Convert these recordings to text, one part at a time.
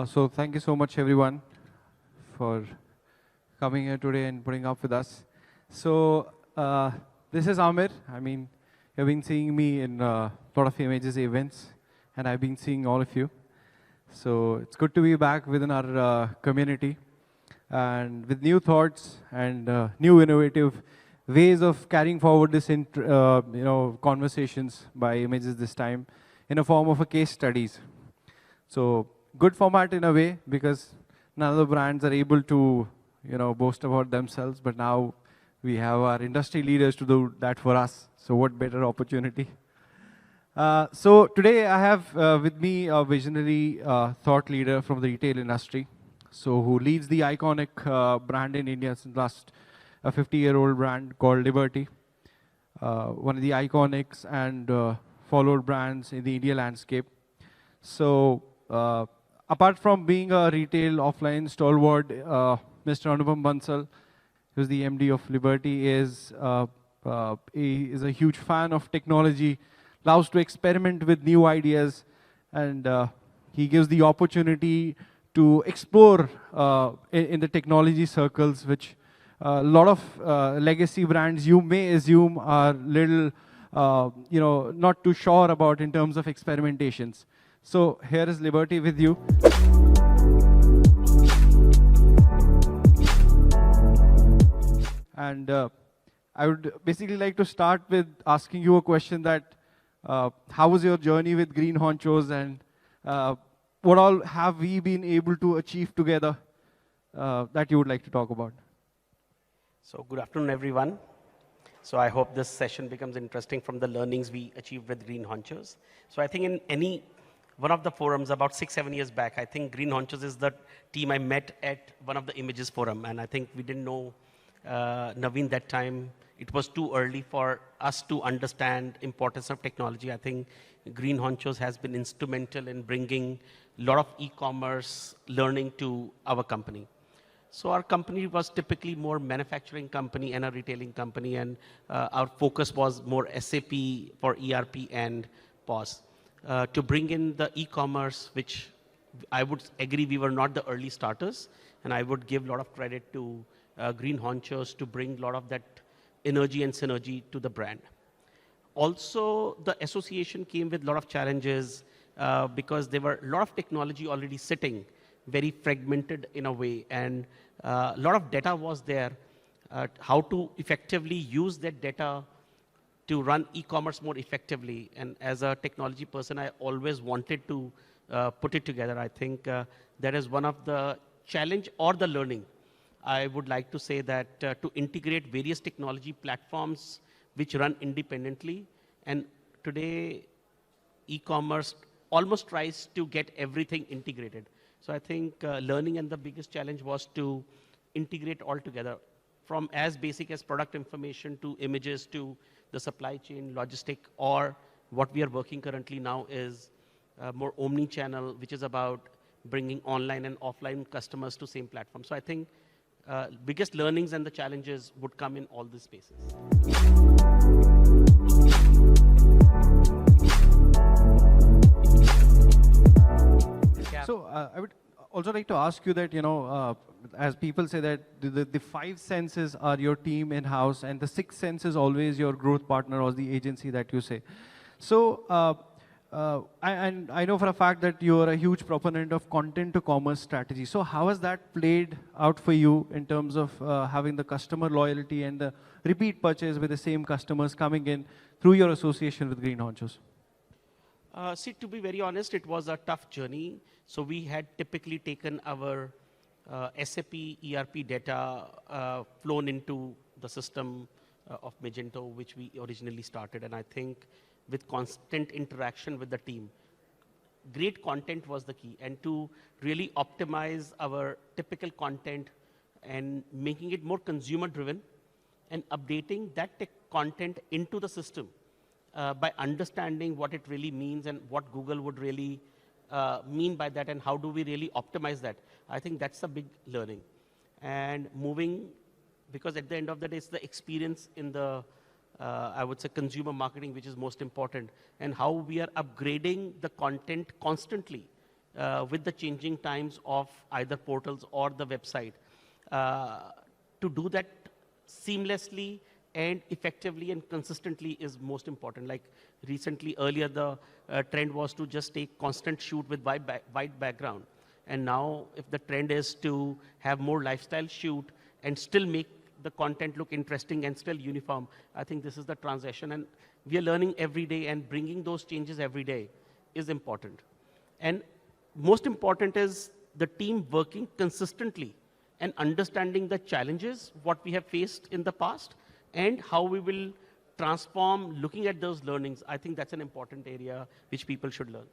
So thank you so much, everyone, for coming here today and putting up with us. So this is Aamir. I mean, you've been seeing me in a lot of images events, and I've been seeing all of you. So it's good to be back within our community, and with new thoughts and new innovative ways of carrying forward this conversations by images this time in a form of a case studies. So good format in a way, because none of the brands are able to boast about themselves, but now we have our industry leaders to do that for us. So what better opportunity? So today I have with me a visionary thought leader from the retail industry, so who leads the iconic brand in India since last a 50-year-old brand called Liberty, one of the iconics and followed brands in the India landscape. So apart from being a retail offline stalwart, Mr. Anupam Bansal, who's the MD of Liberty, is a huge fan of technology, loves to experiment with new ideas, and he gives the opportunity to explore in the technology circles, which a lot of legacy brands you may assume are little, not too sure about in terms of experimentations. So here is Liberty with you. And I would basically like to start with asking you a question that, how was your journey with GreenHonchos, and what all have we been able to achieve together that you would like to talk about? So good afternoon, everyone. So I hope this session becomes interesting from the learnings we achieved with GreenHonchos. So I think in one of the forums about 6-7 years back, I think GreenHonchos is the team I met at one of the images forum, and I think we didn't know Naveen that time. It was too early for us to understand importance of technology. I think GreenHonchos has been instrumental in bringing a lot of e-commerce learning to our company. So our company was typically more manufacturing company and a retailing company, and our focus was more SAP for ERP and POS. To bring in the e-commerce, which I would agree we were not the early starters, and I would give a lot of credit to GreenHonchos to bring a lot of that energy and synergy to the brand. Also, the association came with a lot of challenges because there were a lot of technology already sitting, very fragmented in a way, and a lot of data was there, how to effectively use that data to run e-commerce more effectively. And as a technology person, I always wanted to put it together. I think that is one of the challenge or the learning. I would like to say that to integrate various technology platforms which run independently, and today e-commerce almost tries to get everything integrated. So I think learning and the biggest challenge was to integrate all together, from as basic as product information to images to the supply chain, logistic, or what we are working currently now is more omnichannel, which is about bringing online and offline customers to same platform. So I think biggest learnings and the challenges would come in all these spaces. So I would also like to ask you that, as people say that the 5 senses are your team in-house, and the 6th sense is always your growth partner or the agency that you say. So, and I know for a fact that you are a huge proponent of content to commerce strategy. So how has that played out for you in terms of having the customer loyalty and the repeat purchase with the same customers coming in through your association with GreenHonchos? See, to be very honest, it was a tough journey. So we had typically taken our SAP ERP data flown into the system of Magento, which we originally started. And I think with constant interaction with the team, great content was the key. And to really optimize our typical content and making it more consumer driven and updating that content into the system by understanding what it really means and what Google would really mean by that, and how do we really optimize that. I think that's a big learning. And moving, because at the end of the day, it's the experience in the, I would say, consumer marketing, which is most important, and how we are upgrading the content constantly with the changing times of either portals or the website, to do that seamlessly and effectively and consistently is most important. Like recently, earlier, the trend was to just take constant shoot with white background. And now, if the trend is to have more lifestyle shoot and still make the content look interesting and still uniform, I think this is the transition. And we are learning every day, and bringing those changes every day is important. And most important is the team working consistently and understanding the challenges, what we have faced in the past, and how we will transform looking at those learnings. I think that's an important area which people should learn.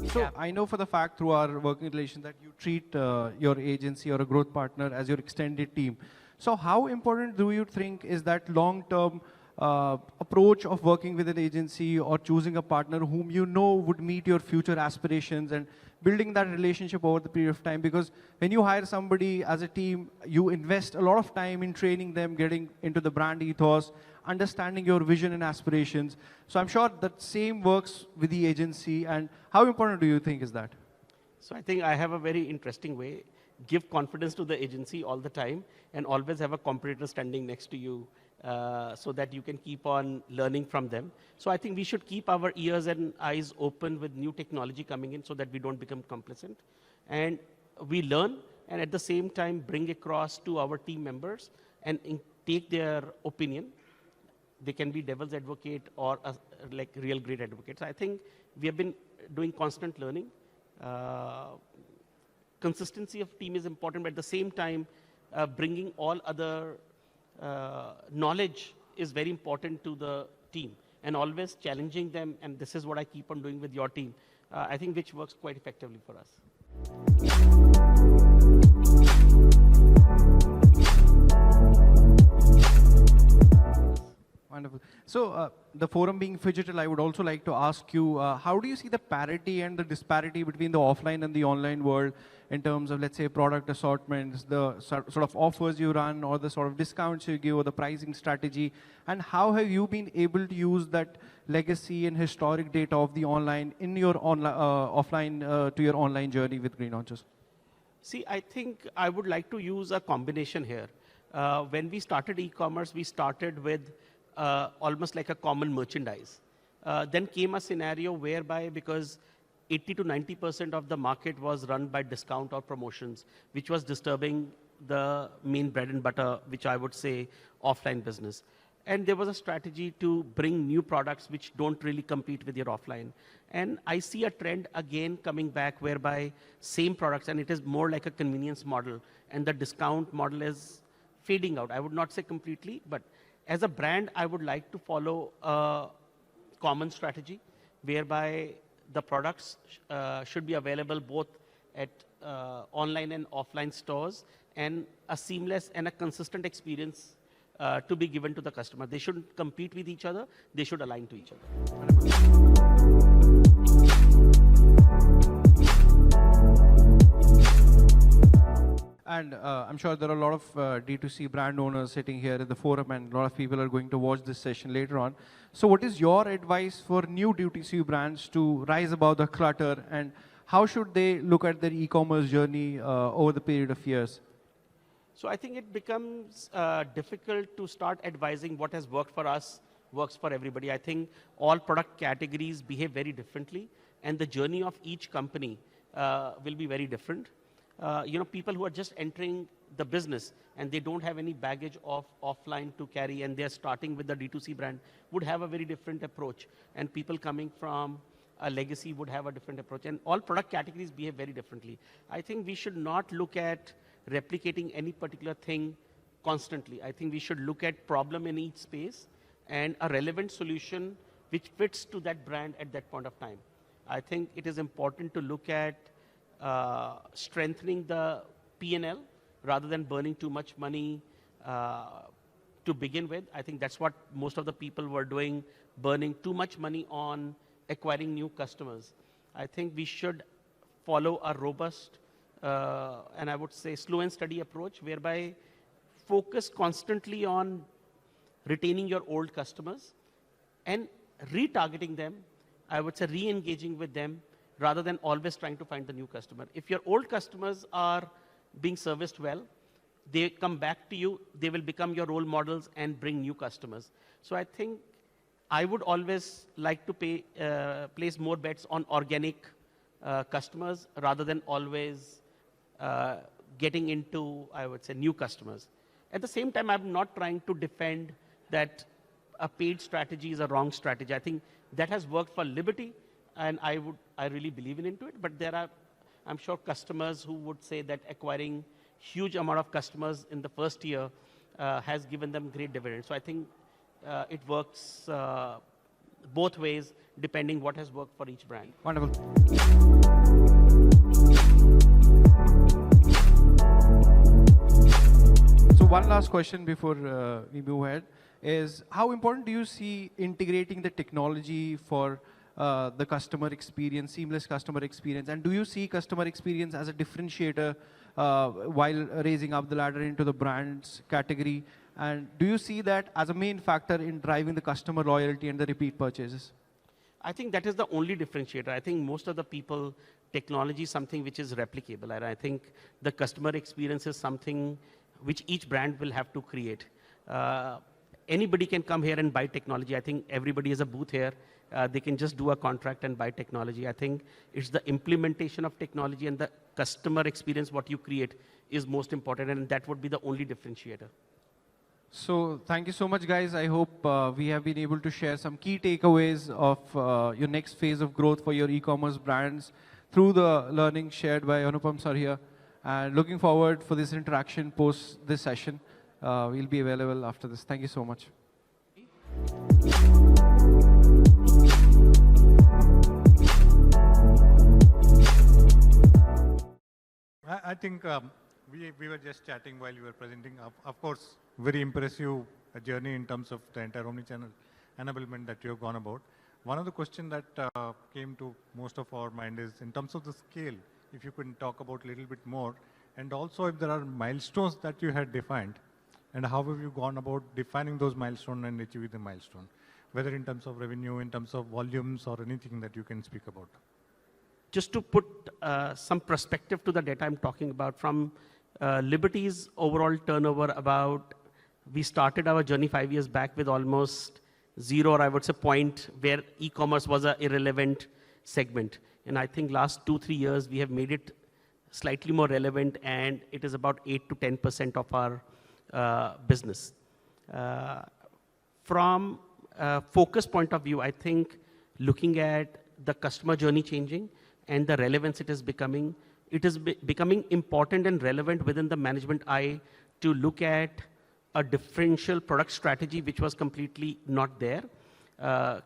So I know for the fact through our working relation that you treat your agency or a growth partner as your extended team. So how important do you think is that long-term approach of working with an agency or choosing a partner whom you know would meet your future aspirations and building that relationship over the period of time? Because when you hire somebody as a team, you invest a lot of time in training them, getting into the brand ethos, understanding your vision and aspirations. So I'm sure that same works with the agency. And how important do you think is that? So I think I have a very interesting way. Give confidence to the agency all the time and always have a competitor standing next to you so that you can keep on learning from them. So I think we should keep our ears and eyes open with new technology coming in so that we don't become complacent. And we learn and at the same time bring across to our team members and take their opinion. They can be devil's advocate or like real great advocates. I think we have been doing constant learning. Consistency of team is important, but at the same time, bringing all other knowledge is very important to the team and always challenging them. And this is what I keep on doing with your team. I think which works quite effectively for us. Wonderful. So the forum being Phygital, I would also like to ask you, how do you see the parity and the disparity between the offline and the online world in terms of, let's say, product assortments, the sort of offers you run or the sort of discounts you give or the pricing strategy? And how have you been able to use that legacy and historic data of the online in your offline to your online journey with GreenHonchos? See, I think I would like to use a combination here. When we started e-commerce, we started with almost like a common merchandise. Then came a scenario whereby, because 80 to 90% of the market was run by discount or promotions, which was disturbing the main bread and butter, which I would say offline business. And there was a strategy to bring new products which don't really compete with your offline. And I see a trend again coming back whereby same products, and it is more like a convenience model, and the discount model is fading out. I would not say completely, but as a brand, I would like to follow a common strategy whereby the products should be available both at online and offline stores, and a seamless and a consistent experience to be given to the customer. They shouldn't compete with each other. They should align to each other. And I'm sure there are a lot of D2C brand owners sitting here at the forum, and a lot of people are going to watch this session later on. So what is your advice for new D2C brands to rise above the clutter, and how should they look at their e-commerce journey over the period of years? So I think it becomes difficult to start advising what has worked for us, works for everybody. I think all product categories behave very differently, and the journey of each company will be very different. People who are just entering the business and they don't have any baggage of offline to carry, and they're starting with the D2C brand, would have a very different approach. And people coming from a legacy would have a different approach. And all product categories behave very differently. I think we should not look at replicating any particular thing constantly. I think we should look at problem in each space and a relevant solution which fits to that brand at that point of time. I think it is important to look at strengthening the P&L rather than burning too much money to begin with. I think that's what most of the people were doing, burning too much money on acquiring new customers. I think we should follow a robust and I would say slow and steady approach whereby focus constantly on retaining your old customers and retargeting them, I would say re-engaging with them rather than always trying to find the new customer. If your old customers are being serviced well, they come back to you, they will become your role models and bring new customers. So I think I would always like to place more bets on organic customers rather than always getting into, I would say, new customers. At the same time, I'm not trying to defend that a paid strategy is a wrong strategy. I think that has worked for Liberty, and I really believe into it. But there are, I'm sure, customers who would say that acquiring huge amount of customers in the first year has given them great dividends. So I think it works both ways, depending what has worked for each brand. Wonderful. So one last question before we move ahead is, how important do you see integrating the technology for the customer experience, seamless customer experience? And do you see customer experience as a differentiator while raising up the ladder into the brands category? And do you see that as a main factor in driving the customer loyalty and the repeat purchases? I think that is the only differentiator. I think most of the people, technology is something which is replicable. And I think the customer experience is something which each brand will have to create. Anybody can come here and buy technology. I think everybody has a booth here. They can just do a contract and buy technology. I think it's the implementation of technology and the customer experience, what you create, is most important. And that would be the only differentiator. So thank you so much, guys. I hope we have been able to share some key takeaways of your next phase of growth for your e-commerce brands through the learning shared by Anupam sir here. And looking forward for this interaction post this session. We'll be available after this. Thank you so much. I think we were just chatting while you were presenting. Of course, very impressive journey in terms of the entire omnichannel enablement that you have gone about. One of the questions that came to most of our mind is in terms of the scale, if you could talk about a little bit more, and also if there are milestones that you had defined, and how have you gone about defining those milestones and achieving the milestone, whether in terms of revenue, in terms of volumes, or anything that you can speak about. Just to put some perspective to the data I'm talking about, from Liberty's overall turnover, we started our journey 5 years back with almost zero, or I would say point, where e-commerce was an irrelevant segment. And I think last 2-3 years, we have made it slightly more relevant, and it is about 8 to 10% of our business. From a focus point of view, I think looking at the customer journey changing and the relevance it is becoming important and relevant within the management eye to look at a differential product strategy, which was completely not there.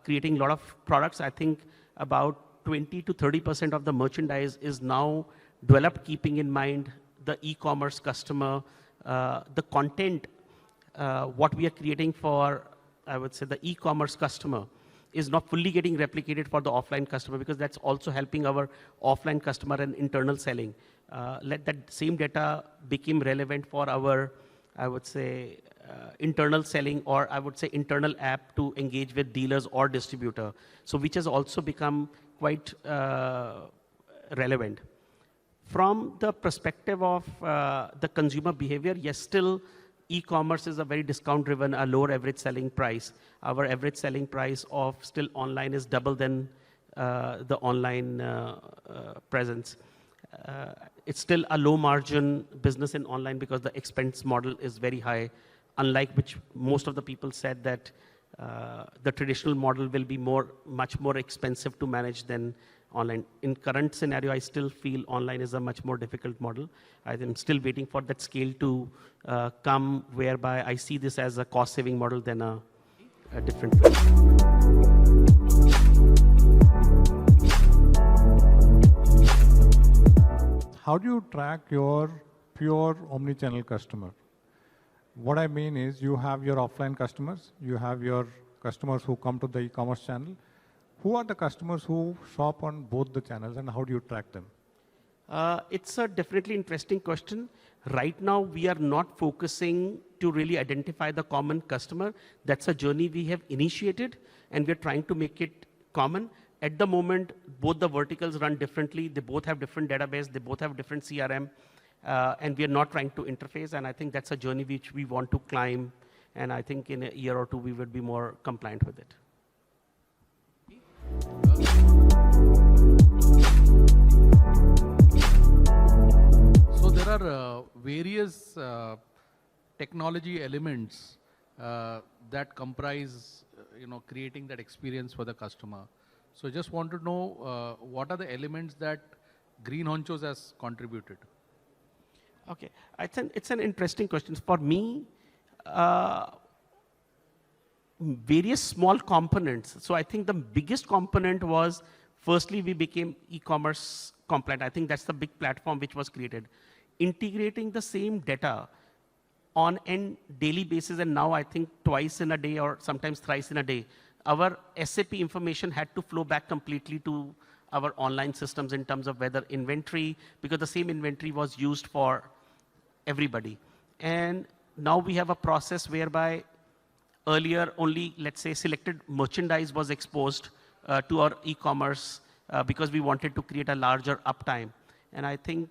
Creating a lot of products, I think about 20 to 30% of the merchandise is now developed keeping in mind the e-commerce customer, the content, what we are creating for, I would say, the e-commerce customer is not fully getting replicated for the offline customer, because that's also helping our offline customer and internal selling. Let that same data become relevant for our, I would say, internal selling, or I would say internal app to engage with dealers or distributor. So which has also become quite relevant. From the perspective of the consumer behavior, yes, still e-commerce is a very discount-driven, a lower average selling price. Our average selling price of still online is double than the online presence. It's still a low-margin business in online because the expense model is very high, unlike which most of the people said that the traditional model will be much more expensive to manage than online. In current scenario, I still feel online is a much more difficult model. I am still waiting for that scale to come, whereby I see this as a cost-saving model than a different way. How do you track your pure omnichannel customer? What I mean is you have your offline customers, you have your customers who come to the e-commerce channel. Who are the customers who shop on both the channels, and how do you track them? It's a definitely interesting question. Right now, we are not focusing to really identify the common customer. That's a journey we have initiated, and we're trying to make it common. At the moment, both the verticals run differently. They both have different database. They both have different CRM. And we are not trying to interface. And I think that's a journey which we want to climb. And I think in a year or two, we will be more compliant with it. So there are various technology elements that comprise, creating that experience for the customer. So just want to know what are the elements that GreenHonchos has contributed? Okay, it's an interesting question. For me, various small components. So I think the biggest component was, firstly, we became eCommerce compliant. I think that's the big platform which was created. Integrating the same data on a daily basis, and now I think twice in a day or sometimes thrice in a day, our SAP information had to flow back completely to our online systems in terms of whether inventory, because the same inventory was used for everybody. And now we have a process whereby earlier only, let's say, selected merchandise was exposed to our eCommerce because we wanted to create a larger uptime. And I think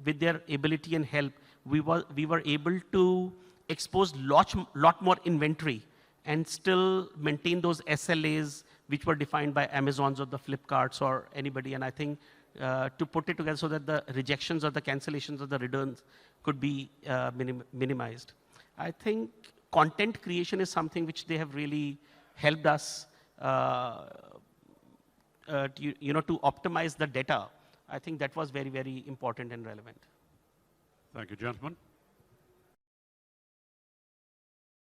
with their ability and help, we were able to expose lot more inventory and still maintain those SLAs which were defined by Amazons or the Flipkarts or anybody. And I think to put it together so that the rejections or the cancellations or the returns could be minimized. I think content creation is something which they have really helped us to optimize the data. I think that was very, very important and relevant. Thank you, gentlemen.